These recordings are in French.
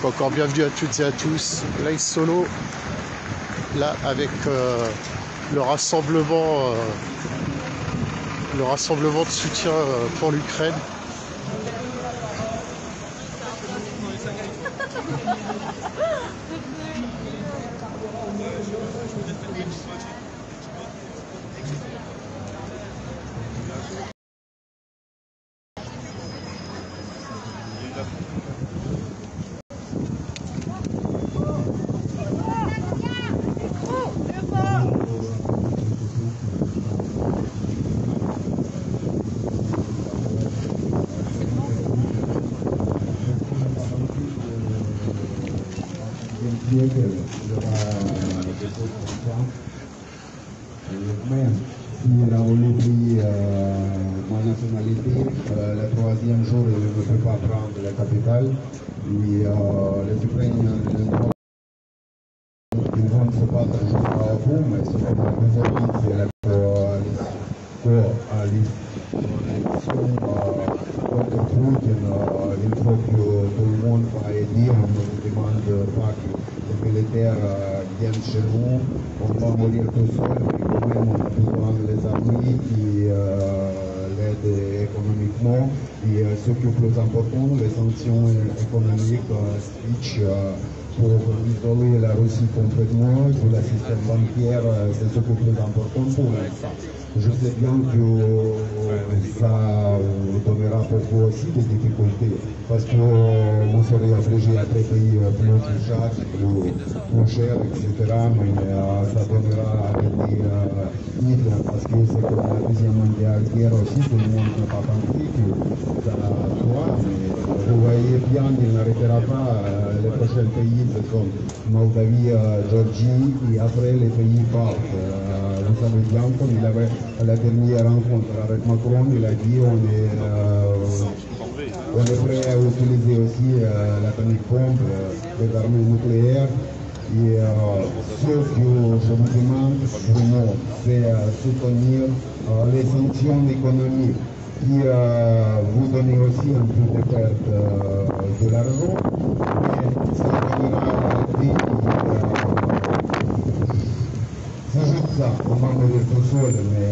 Donc encore bienvenue à toutes et à tous. Live solo, là avec le rassemblement de soutien pour l'Ukraine. Il a oublié ma nationalité. Le troisième jour, il ne peut pas prendre la capitale. Les Ukrainiens ils vont se battre jusqu'au bout, mais ce qu'on a besoin, c'est la coalition contre Poutine. Il faut que tout le monde va aider. On ne demande pas que les militaires viennent chez nous. On va mourir tout seul, mais quand même on a besoin des armées qui l'aident économiquement. Et ce qui est plus important, les sanctions économiques, Switch, pour isoler la Russie complètement sur le système bancaire, c'est ce qui est plus important pour l'instant. Je sais bien que ça donnera pour vous aussi des difficultés, parce que vous serez obligé à payer plus de charges, plus cher, etc. Mais ça donnera des niveaux, parce que c'est que la deuxième guerre aussi, tout le monde n'a pas compris que ça doit, mais vous voyez bien, il n'arrêtera pas. Les prochains pays, ce sont Moldavie, Géorgie, et après les pays baltes. Vous savez bien, comme il avait la dernière rencontre avec Macron, il a dit on est prêt à utiliser aussi l'atomique bombe, les armes nucléaires. Et ce que je vous demande vraiment, c'est soutenir les sanctions économiques qui vous donnent aussi un peu de perte de l'argent, mais ça donnera c'est juste ça, on va mourir tout seul, mais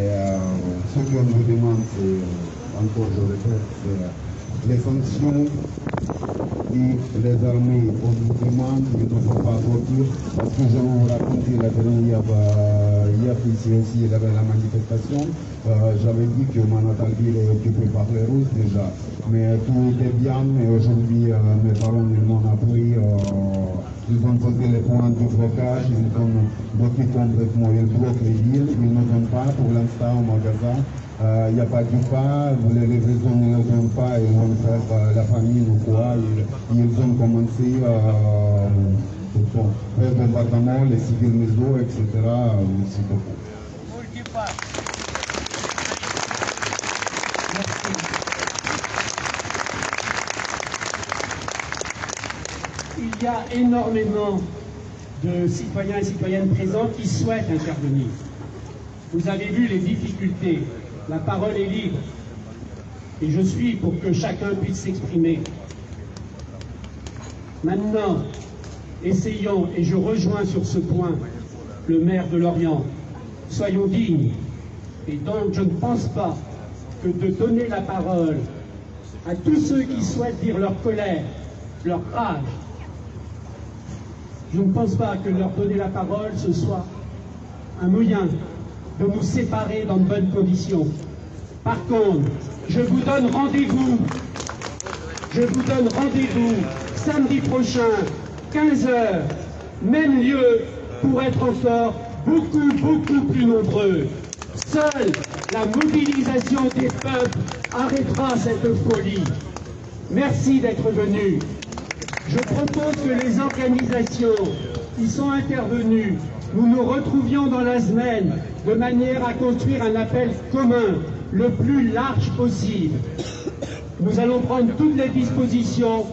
ce qu'on vous demande, c'est, encore je répète, c'est les sanctions et les armées, on nous demande, il ne faut pas sortir, parce que je vais vous raconter la dernière, hier ici aussi, il y avait la manifestation, j'avais dit que Manatali est occupé par les Russes déjà, mais tout était bien, mais aujourd'hui mes parents ils m'ont appris, ils ont posé les points de blocage, ils ont bloqué complètement, ils bloquent les villes, ils ne donnent pas pour l'instant au magasin. Il n'y a pas de pas, les livraisons ne les ont pas, ils vont faire la famine ou quoi. Ils ont commencé à faire bombardement, les civils maisons, etc. Merci beaucoup. Il y a énormément de citoyens et citoyennes présents qui souhaitent intervenir. Vous avez vu les difficultés. La parole est libre et je suis pour que chacun puisse s'exprimer. Maintenant, essayons, et je rejoins sur ce point le maire de Lorient, soyons dignes. Et donc je ne pense pas que de donner la parole à tous ceux qui souhaitent dire leur colère, leur rage, je ne pense pas que leur donner la parole ce soit un moyen de nous séparer dans de bonnes conditions. Par contre, je vous donne rendez-vous samedi prochain, 15h, même lieu, pour être encore beaucoup plus nombreux. Seule la mobilisation des peuples arrêtera cette folie. Merci d'être venus. Je propose que les organisations qui sont intervenues, nous nous retrouvions dans la semaine de manière à construire un appel commun le plus large possible. Nous allons prendre toutes les dispositions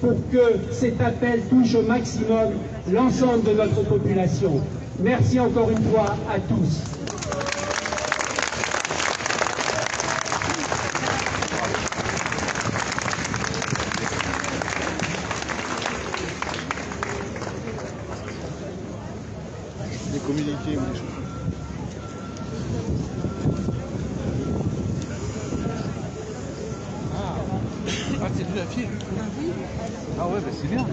pour que cet appel touche au maximum l'ensemble de notre population. Merci encore une fois à tous. la fille. Ah ouais, bah c'est bien.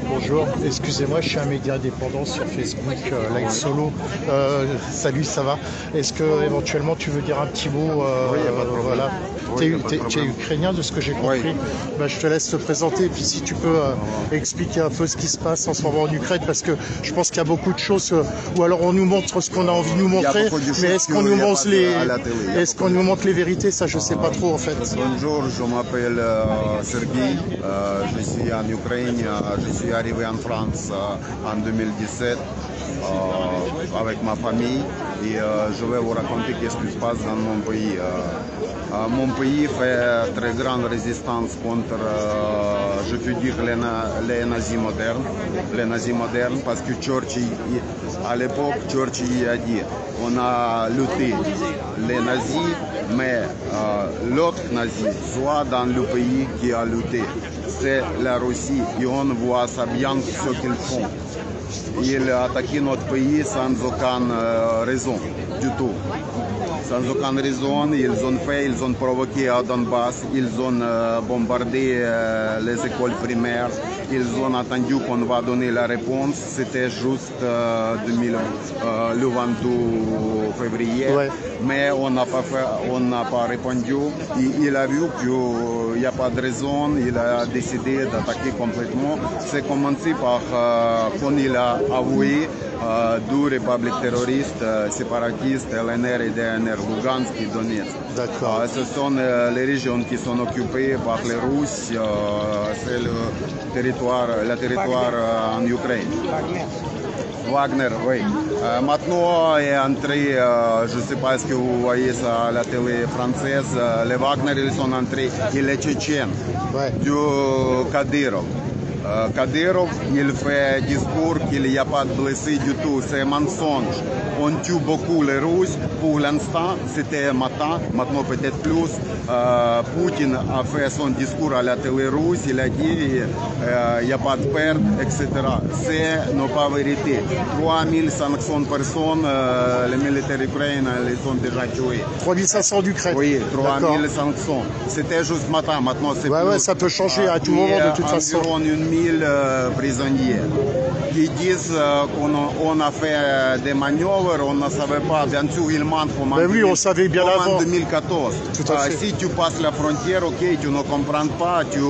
Bonjour, excusez-moi, je suis un média indépendant sur Facebook, Live Solo. Salut, ça va? Est-ce que éventuellement tu veux dire un petit mot? Voilà. Tu es ukrainien de ce que j'ai compris. Oui. Bah, je te laisse te présenter et puis si tu peux expliquer un peu ce qui se passe en ce moment en Ukraine, parce que je pense qu'il y a beaucoup de choses, ou alors on nous montre ce qu'on a envie de nous montrer, mais est-ce qu'on nous montre nous montre les vérités? Ça, je sais pas trop en fait. Bonjour, je m'appelle Sergei, je suis en Ukraine, je suis arrivé en France en 2017 avec ma famille et je vais vous raconter qu'est-ce qui se passe dans mon pays. Mon pays fait très grande résistance contre, je peux dire, les nazis modernes, parce que Churchill, à l'époque, Churchill a dit, on a lutté les nazis, mais l'autre nazi, soit dans le pays qui a lutté, c'est la Russie, et on voit ça bien ce qu'ils font. Ils attaquent notre pays sans aucune raison du tout. Sans aucune raison, ils ont provoqué à Donbass, ils ont bombardé les écoles primaires, ils ont attendu qu'on va donner la réponse. C'était juste le 22 février, ouais. Mais on n'a pas répondu. Il a vu qu'il n'y a pas de raison, il a décidé d'attaquer complètement. C'est commencé par quand il a avoué deux républiques terroristes séparatistes, LNR et DNR, Lugansk et Donetsk. Ce sont les régions qui sont occupées par les Russes, c'est le territoire en Ukraine. Wagner, oui. Maintenant est entré, je ne sais pas ce que vous voyez ça à la télé française, les Wagner, ils sont entrés, et les Tchétchènes, ouais. Du Kadyrov. Kadyrov, il fait discours qu'il n'y a pas de blessés du tout, c'est un mensonge. On tue beaucoup les Russes, pour l'instant, c'était matin, maintenant peut-être plus. Poutine a fait son discours à la télé russe, il a dit il n'y a pas de perte, etc. C'est non pas vérité. 3500 personnes, les militaires ukrainiens les ont déjà tués. 3500 d'Ukraine. Oui, 3500. C'était juste matin, maintenant c'est plus. Ouais, ça peut changer à tout moment de toute façon. Environ 1000 prisonniers qui disent qu'on a fait des manœuvres, on ne savait pas. Bien sûr, ils mentent comme on savait bien avant. En 2014. Tout à fait. Si tu passes la frontière, ok, tu ne comprends pas, tu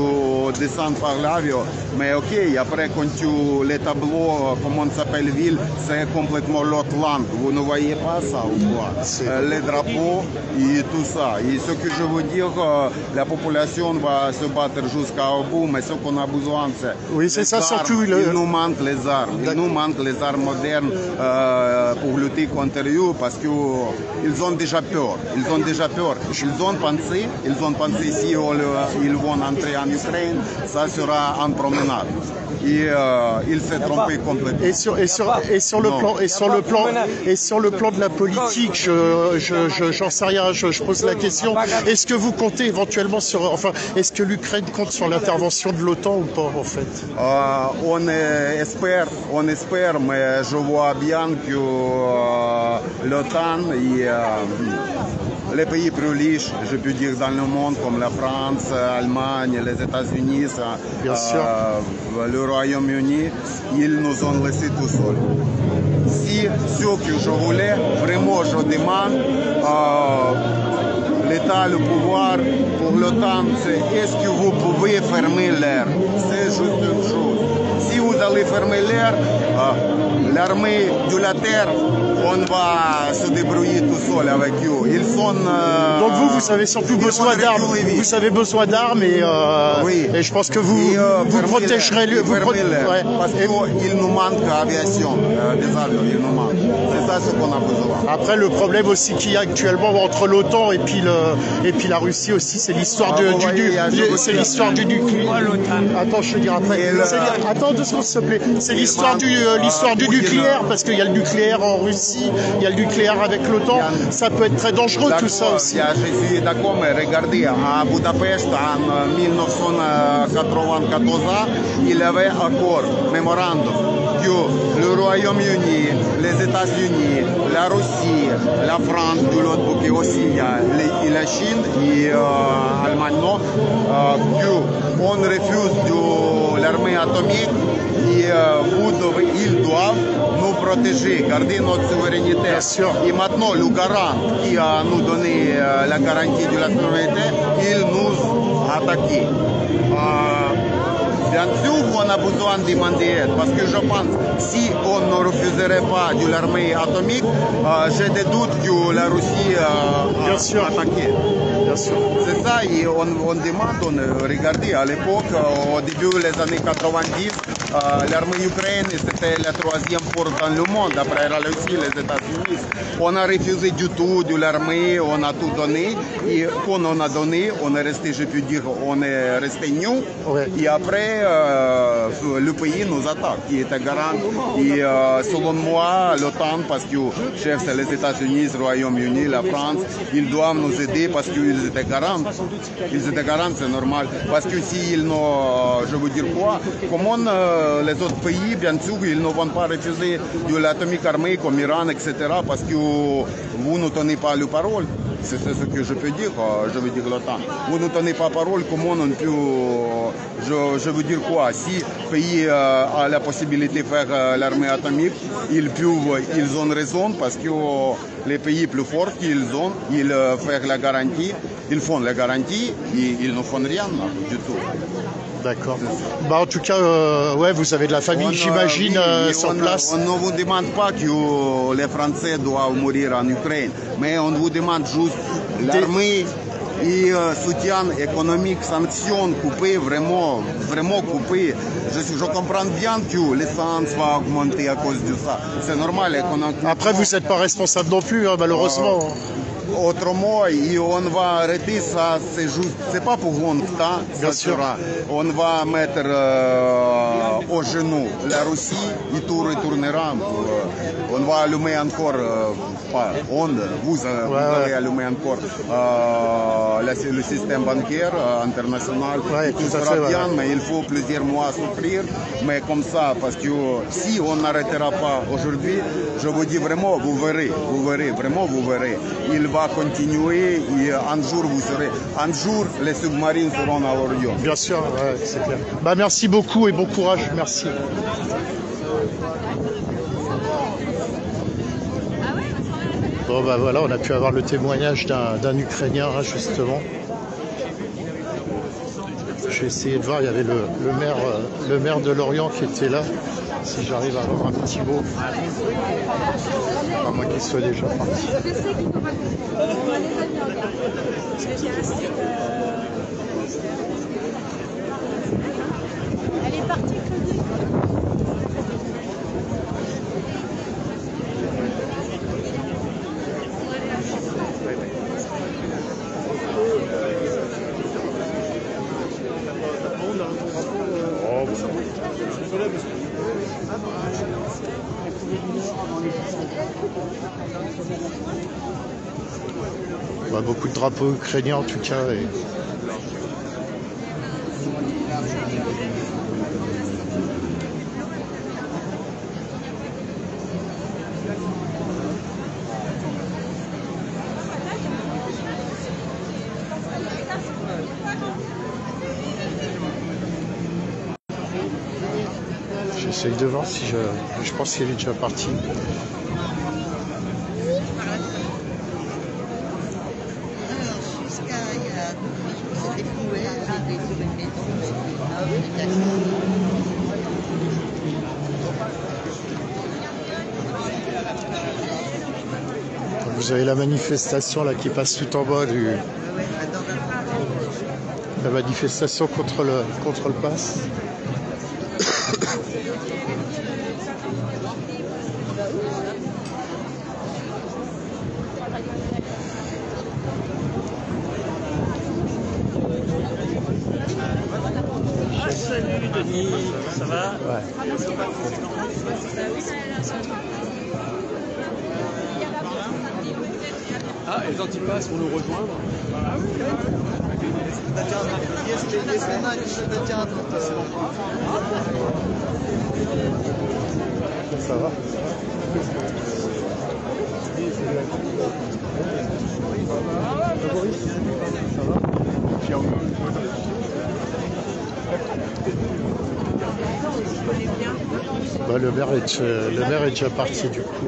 descends par l'avion, mais ok, après quand tu les tableaux, comment s'appelle ville, c'est complètement l'autre langue. Vous ne voyez pas ça ou quoi? Les drapeaux et tout ça. Et ce que je veux dire, la population va se battre jusqu'au bout, mais ce qu'on a besoin, c'est. Oui, c'est ça surtout. Il nous manque les armes. Il nous manque les armes modernes pour lutter contre eux parce qu'ils ont déjà peur. Ils ont pensé si ils vont entrer en Ukraine, ça sera en promenade. Et il s'est trompé complètement. Et sur le plan de la politique, j'en sais rien, je pose la question. Est-ce que vous comptez éventuellement est-ce que l'Ukraine compte sur l'intervention de l'OTAN ou pas en fait? On espère, mais je vois bien que l'OTAN et les pays plus riches, je peux dire dans le monde, comme la France, l'Allemagne, les États-Unis, le Royaume-Uni, ils nous ont laissés tout seuls. Si ce que je voulais, vraiment je demande l'État, le pouvoir pour l'OTAN, c'est est-ce que vous pouvez fermer l'air? C'est juste une chose. Si vous allez fermer l'air, l'armée de la terre, on va se débrouiller tout seul avec eux. Ils sont. Donc vous avez surtout besoin d'armes. Vous avez besoin d'armes oui. Et je pense que vous protégerez le. Parce qu'il nous manque l'aviation, des avions, il nous manque. C'est ça ce qu'on a besoin. Après, le problème aussi qu'il y a actuellement entre l'OTAN et puis la Russie aussi, c'est l'histoire du nucléaire. Attends, je te dis après. Attends 2 secondes. s'il te plaît. C'est l'histoire du nucléaire, parce qu'il y a le nucléaire en Russie, il y a le nucléaire avec l'OTAN. Ça peut être très dangereux tout ça aussi. Je suis d'accord, mais regardez, à Budapest, en 1994, il y avait un accord, mémorandum, que le Royaume-Uni, les États-Unis, la Russie, la France, de l'autre côté aussi, il y a la Chine et l'Allemagne, qu'on refuse l'armée atomique et ils doivent nous protéger, garder notre souveraineté. Et maintenant, le garant qui a nous donné la garantie de la souveraineté, il nous attaque. Bien sûr qu'on a besoin de demander aide, parce que je pense que si on ne refuserait pas de l'armée atomique, j'ai des doutes que la Russie a attaqué. C'est ça, et on demande, regardez, à l'époque, au début des années 90, l'armée ukrainienne, c'était la troisième force dans le monde, après la Russie, les États-Unis. On a refusé du tout de l'armée, on a tout donné, et quand on a donné, on est resté, je peux dire, on est resté nous, et après, le pays nous attaque, qui était garant. Et selon moi, l'OTAN, parce que le chef c'est les États-Unis, le Royaume-Uni, la France, ils doivent nous aider parce qu'ils étaient garants. Ils étaient garants, c'est normal. Parce que s'ils n'ont, je veux dire quoi, comment les autres pays, bien sûr, ils ne vont pas refuser de l'atomique armée comme Iran, etc. Parce que vous ne tenez pas la parole. C'est ce que je peux dire, je veux dire l'OTAN. Vous ne tenez pas parole, comment on peut, je veux dire quoi, si le pays a la possibilité de faire l'armée atomique, ils ont raison parce que les pays plus forts qu'ils ont, ils font la garantie, ils font la garantie et ils ne font rien du tout. D'accord. Bah, en tout cas, ouais, vous avez de la famille, j'imagine, sur place. On ne vous demande pas que les Français doivent mourir en Ukraine, mais on vous demande juste l'armée et soutien économique, sanctions coupées, vraiment coupées. Je comprends bien que l'essence va augmenter à cause de ça. C'est normal. Après, vous n'êtes pas responsable non plus, hein, malheureusement. Autrement, on va arrêter ça, c'est juste, c'est pas pour longtemps, ça sera. On va mettre au genou la Russie et tout retournera. On va allumer encore, vous allez allumer encore le système bancaire international. Tout sera bien, mais il faut plusieurs mois à souffrir. Mais comme ça, parce que si on n'arrêtera pas aujourd'hui, je vous dis vraiment, vous verrez, vraiment vous verrez. Il va continuer et un jour vous serez. Un jour, les sous-marines seront à l'Orient. Bien sûr, ouais, c'est clair. Bah, merci beaucoup et bon courage. Merci. Bon, bah voilà, on a pu avoir le témoignage d'un Ukrainien, hein, justement. Je vais essayer de voir, il y avait le maire de Lorient qui était là. Si j'arrive à avoir un petit mot. À moins qu'il soit déjà parti. Elle est partie. Bah, beaucoup de drapeaux ukrainiens en tout cas. Et... J'essaye de voir si je pense qu'il est déjà parti. Vous avez la manifestation là qui passe tout en bas la manifestation contre le pass. Salut Denis, ça va? Ouais. Ah, et les antipasses vont nous rejoindre. Ça va? Bah, le maire est déjà parti du coup.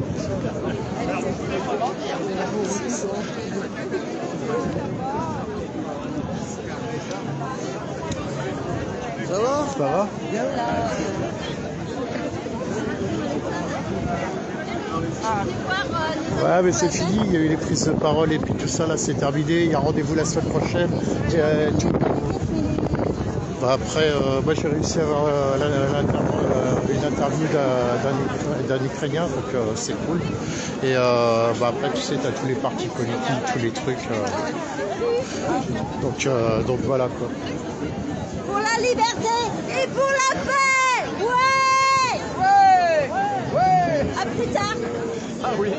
Ça va? Ça va? Bien. Ouais, mais c'est fini, il y a eu les prises de parole et puis tout ça, là c'est terminé, il y a rendez-vous la semaine prochaine. Bah, après, moi j'ai réussi à avoir une interview d'un Ukrainien, donc c'est cool. Et bah, après, tu sais, tu as tous les partis politiques, tous les trucs. Donc voilà quoi. Pour la liberté et pour la paix. Ouais. Ouais. Ouais. À plus tard. Ah oui.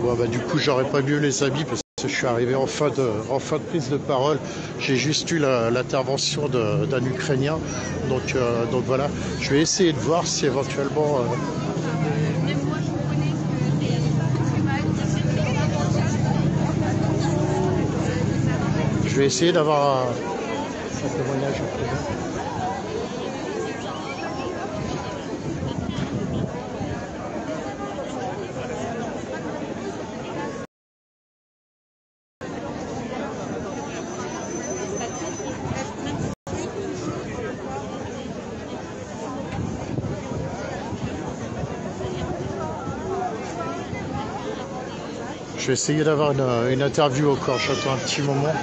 Bon, bah, du coup, j'aurais pas mieux les amis parce que je suis arrivé en fin de prise de parole. J'ai juste eu l'intervention d'un Ukrainien. Donc voilà, je vais essayer de voir si éventuellement... je vais essayer d'avoir un témoignage. Je vais essayer d'avoir une interview encore, j'attends un petit moment.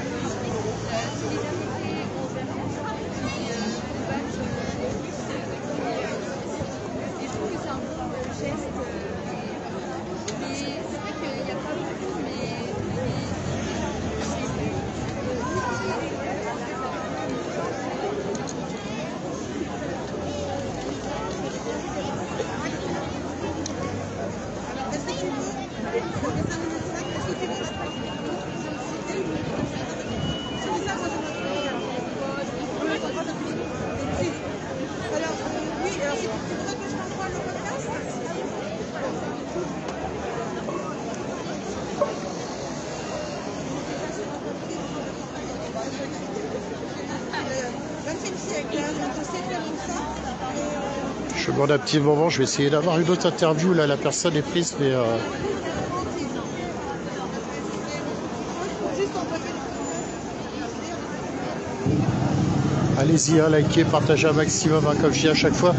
Je demande un petit moment, je vais essayer d'avoir une autre interview. Là, la personne est prise, mais... Allez-y, likez, partagez un maximum, comme je dis à chaque fois.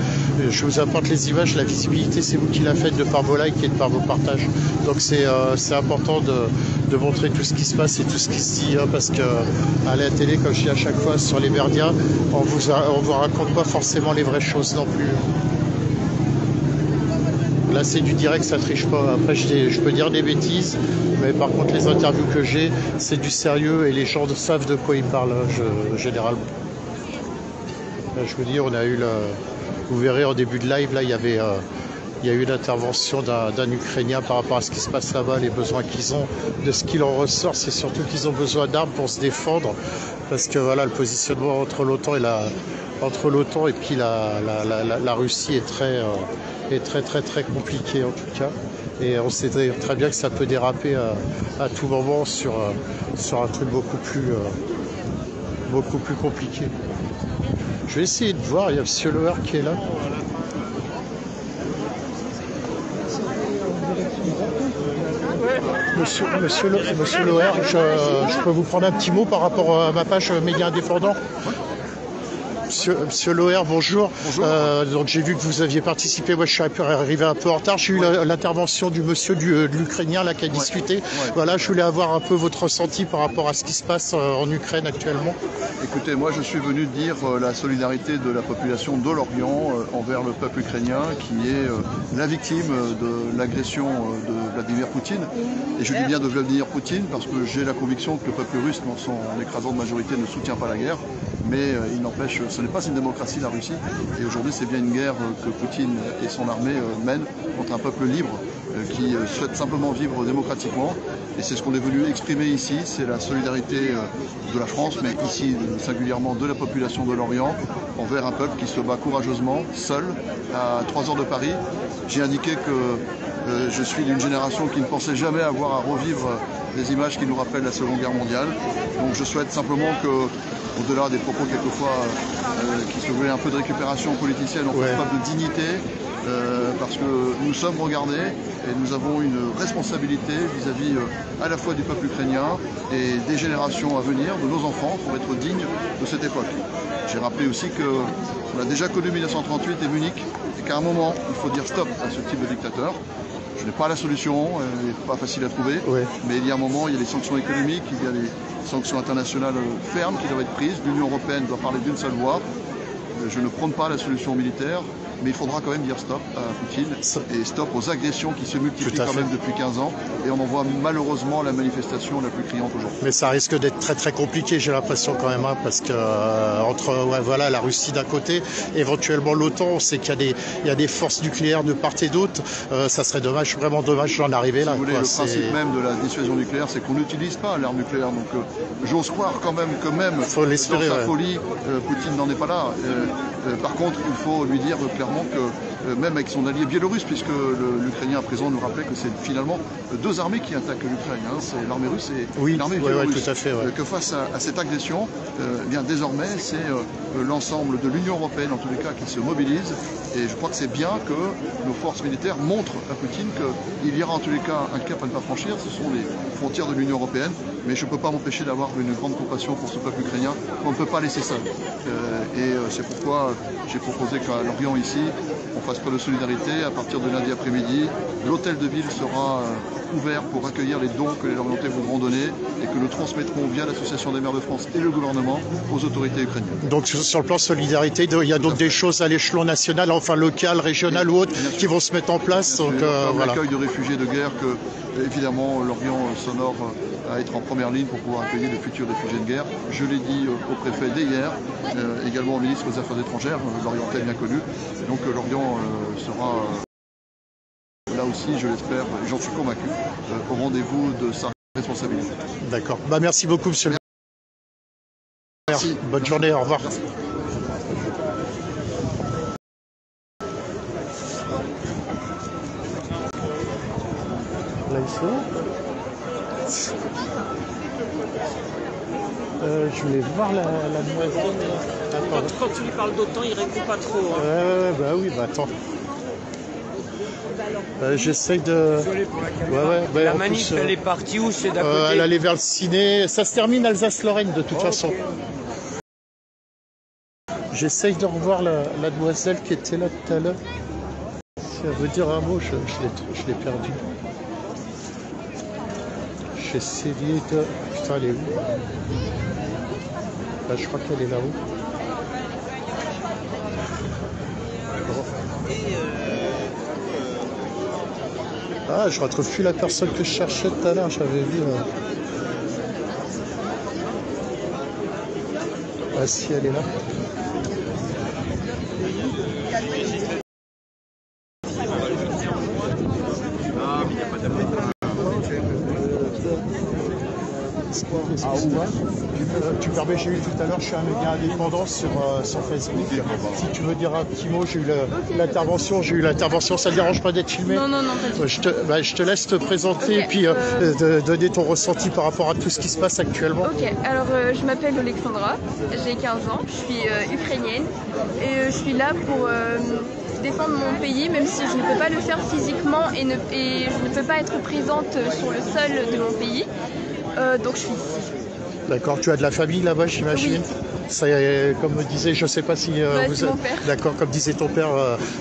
Je vous apporte les images, la visibilité, c'est vous qui la faites de par vos likes et de par vos partages. Donc c'est important de montrer tout ce qui se passe et tout ce qui se dit, parce que à la télé, comme je dis à chaque fois, sur les médias, on vous raconte pas forcément les vraies choses non plus. Là, c'est du direct, ça triche pas. Après, je peux dire des bêtises, mais par contre, les interviews que j'ai, c'est du sérieux et les gens savent de quoi ils parlent, généralement. Là, je vous dis, on a eu vous verrez en début de live, là, il y a eu l'intervention d'un Ukrainien par rapport à ce qui se passe là-bas, les besoins qu'ils ont. De ce qu'il en ressort, c'est surtout qu'ils ont besoin d'armes pour se défendre, parce que voilà, le positionnement entre l'OTAN et puis la Russie est très compliqué en tout cas. Et on sait très bien que ça peut déraper à tout moment sur un truc beaucoup plus compliqué. Je vais essayer de voir, il y a M. Loher qui est là. Monsieur Loher, je peux vous prendre un petit mot par rapport à ma page Média Indépendant? Monsieur Loher, bonjour. Bonjour. Donc j'ai vu que vous aviez participé. Moi, je suis arrivé un peu en retard. J'ai eu l'intervention du monsieur de l'Ukrainien là qui a discuté. Voilà, je voulais avoir un peu votre ressenti par rapport à ce qui se passe en Ukraine actuellement. Écoutez, moi je suis venu dire la solidarité de la population de l'Orient envers le peuple ukrainien qui est la victime de l'agression de Vladimir Poutine. Et je dis bien de Vladimir Poutine parce que j'ai la conviction que le peuple russe, dans son écrasante majorité, ne soutient pas la guerre. Mais il n'empêche, ce n'est pas une démocratie la Russie. Et aujourd'hui c'est bien une guerre que Poutine et son armée mènent contre un peuple libre qui souhaite simplement vivre démocratiquement. Et c'est ce qu'on est venu exprimer ici, c'est la solidarité de la France, mais ici singulièrement de la population de l'Orient, envers un peuple qui se bat courageusement, seul, à 3 heures de Paris. J'ai indiqué que je suis d'une génération qui ne pensait jamais avoir à revivre des images qui nous rappellent la Seconde Guerre mondiale. Donc je souhaite simplement que, au-delà des propos quelquefois qui se voulaient un peu de récupération politicienne, on fasse preuve de dignité, parce que nous sommes regardés et nous avons une responsabilité vis-à-vis à la fois du peuple ukrainien et des générations à venir, de nos enfants, pour être dignes de cette époque. J'ai rappelé aussi qu'on a déjà connu 1938 et Munich, et qu'à un moment, il faut dire stop à ce type de dictateur. Je n'ai pas la solution, elle n'est pas facile à trouver, mais il y a un moment, il y a les sanctions économiques, il y a les sanctions internationales fermes qui doivent être prises. L'Union européenne doit parler d'une seule voix. Je ne prône pas la solution militaire, mais il faudra quand même dire stop à Poutine et stop aux agressions qui se multiplient quand même depuis 15 ans. Et on en voit malheureusement la manifestation la plus criante aujourd'hui. Mais ça risque d'être très très compliqué, j'ai l'impression quand même, hein, parce que entre voilà, la Russie d'un côté, éventuellement l'OTAN, on sait qu'il y a des forces nucléaires de part et d'autre. Ça serait dommage, vraiment dommage d'en arriver là. Si vous voulez, le principe même de la dissuasion nucléaire, c'est qu'on n'utilise pas l'arme nucléaire. Donc j'ose croire quand même que même dans sa folie, Poutine n'en est pas là. Par contre, il faut lui dire clairement que même avec son allié biélorusse, puisque l'Ukrainien à présent nous rappelait que c'est finalement deux armées qui attaquent l'Ukraine, hein, c'est l'armée russe et l'armée biélorusse. Tout à fait, que face à cette agression, bien désormais c'est l'ensemble de l'Union européenne en tous les cas qui se mobilise. Et je crois que c'est bien que nos forces militaires montrent à Poutine qu'il y aura en tous les cas un cap à ne pas franchir, ce sont les frontières de l'Union européenne. Mais je ne peux pas m'empêcher d'avoir une grande compassion pour ce peuple ukrainien qu'on ne peut pas laisser seul. C'est pourquoi j'ai proposé qu'à Lorient ici, on fasse preuve de solidarité. À partir de lundi après-midi, l'hôtel de ville sera ouvert pour accueillir les dons que les Lorientais voudront donner et que nous transmettrons via l'Association des maires de France et le gouvernement aux autorités ukrainiennes. Donc sur le plan solidarité, il y a donc des choses à l'échelon national, enfin local, régional ou autre, qui vont se mettre en place. Donc, voilà. L'accueil de réfugiés de guerre que, évidemment, l'Orient s'honore à être en première ligne pour pouvoir accueillir les futurs réfugiés de guerre. Je l'ai dit au préfet dès hier, également au ministre des Affaires étrangères, l'Orientais bien connu. Donc l'Orient sera là aussi, je l'espère, et j'en suis convaincu, au rendez-vous de sa responsabilité. D'accord. Merci beaucoup, monsieur le maire. Bonne journée, au revoir. Merci. Là, je voulais voir la demoiselle. Quand tu lui parles d'OTAN, il répond pas trop. Hein. Oui, attends. J'essaye de. La manif, elle est partie où? C'est d'à côté. Elle allait vers le ciné. Ça se termine Alsace-Lorraine de toute façon. J'essaye de revoir la demoiselle qui était là tout à l'heure. Si elle veut dire un mot, je l'ai perdu. J'ai essayé de. Putain, elle est où? Là, je crois qu'elle est là-haut. Ah, je retrouve plus la personne que je cherchais tout à l'heure, j'avais vu. Ah si, elle est là. Tu permets, j'ai eu tout à l'heure, je suis un média indépendant sur Facebook. Si tu veux dire un petit mot, j'ai eu l'intervention, ça ne dérange pas d'être filmé? Non, pas du tout. Je te laisse te présenter et puis donner ton ressenti par rapport à tout ce qui se passe actuellement. Ok, alors je m'appelle Alexandra, j'ai 15 ans, je suis ukrainienne et je suis là pour défendre mon pays, même si je ne peux pas le faire physiquement et je ne peux pas être présente sur le sol de mon pays. Donc je suis ici. D'accord, tu as de la famille là-bas, j'imagine? Oui. ça, comme disait, je sais pas si vous êtes d'accord, comme disait ton père,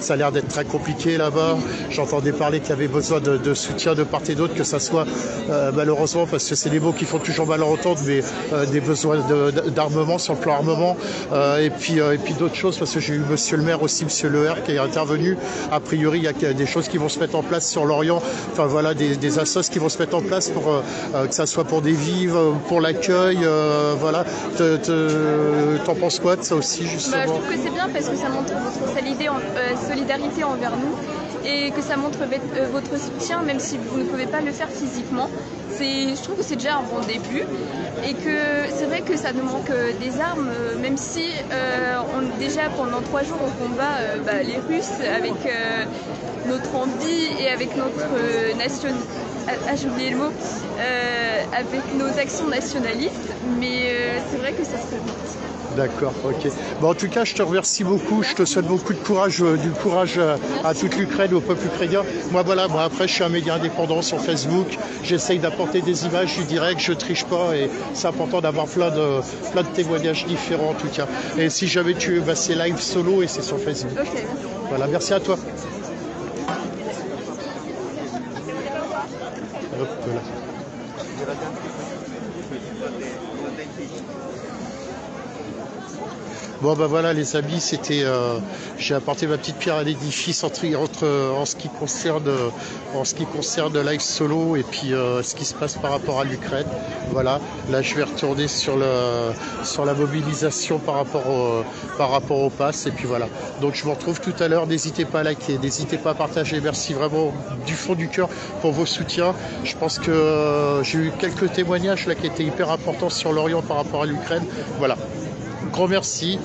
ça a l'air d'être très compliqué là-bas. J'entendais parler qu'il y avait besoin de soutien de part et d'autre, que ça soit malheureusement, parce que c'est des mots qui font toujours mal à entendre, mais des besoins d'armement sur le plan armement, et puis d'autres choses, parce que j'ai eu monsieur le maire aussi, monsieur Le R, qui est intervenu. A priori, il y a des choses qui vont se mettre en place sur l'Orient, enfin voilà, des assos qui vont se mettre en place pour que ça soit pour des vivres, pour l'accueil, voilà. T'en penses quoi de ça aussi, justement? Je trouve que c'est bien parce que ça montre votre solidarité envers nous et que ça montre votre soutien, même si vous ne pouvez pas le faire physiquement. Je trouve que c'est déjà un bon début et que c'est vrai que ça nous manque des armes, même si déjà pendant 3 jours on combat les Russes avec notre envie et avec notre j'ai oublié le mot, avec nos actions nationalistes, mais c'est vrai que ça serait vite. D'accord, ok. Bon, en tout cas, je te remercie beaucoup. Je te souhaite beaucoup de courage, du courage à toute l'Ukraine, au peuple ukrainien. Moi, voilà, après, je suis un média indépendant sur Facebook. J'essaye d'apporter des images du direct, je triche pas, et c'est important d'avoir plein de témoignages différents, en tout cas. Et si jamais tu veux, c'est live solo et c'est sur Facebook. Ok. Voilà, merci à toi. Hop, voilà. Bon voilà les amis, c'était j'ai apporté ma petite pierre à l'édifice en ce qui concerne Live Solo et puis ce qui se passe par rapport à l'Ukraine. Voilà, là je vais retourner sur la mobilisation par rapport au pass, et puis voilà. Donc je vous retrouve tout à l'heure, n'hésitez pas à liker, n'hésitez pas à partager. Merci vraiment du fond du cœur pour vos soutiens. Je pense que j'ai eu quelques témoignages là qui étaient hyper importants sur l'Orient par rapport à l'Ukraine. Voilà. Grand merci,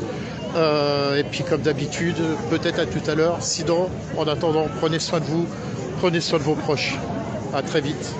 et puis comme d'habitude, peut-être à tout à l'heure. Sinon, en attendant, prenez soin de vous, prenez soin de vos proches. À très vite.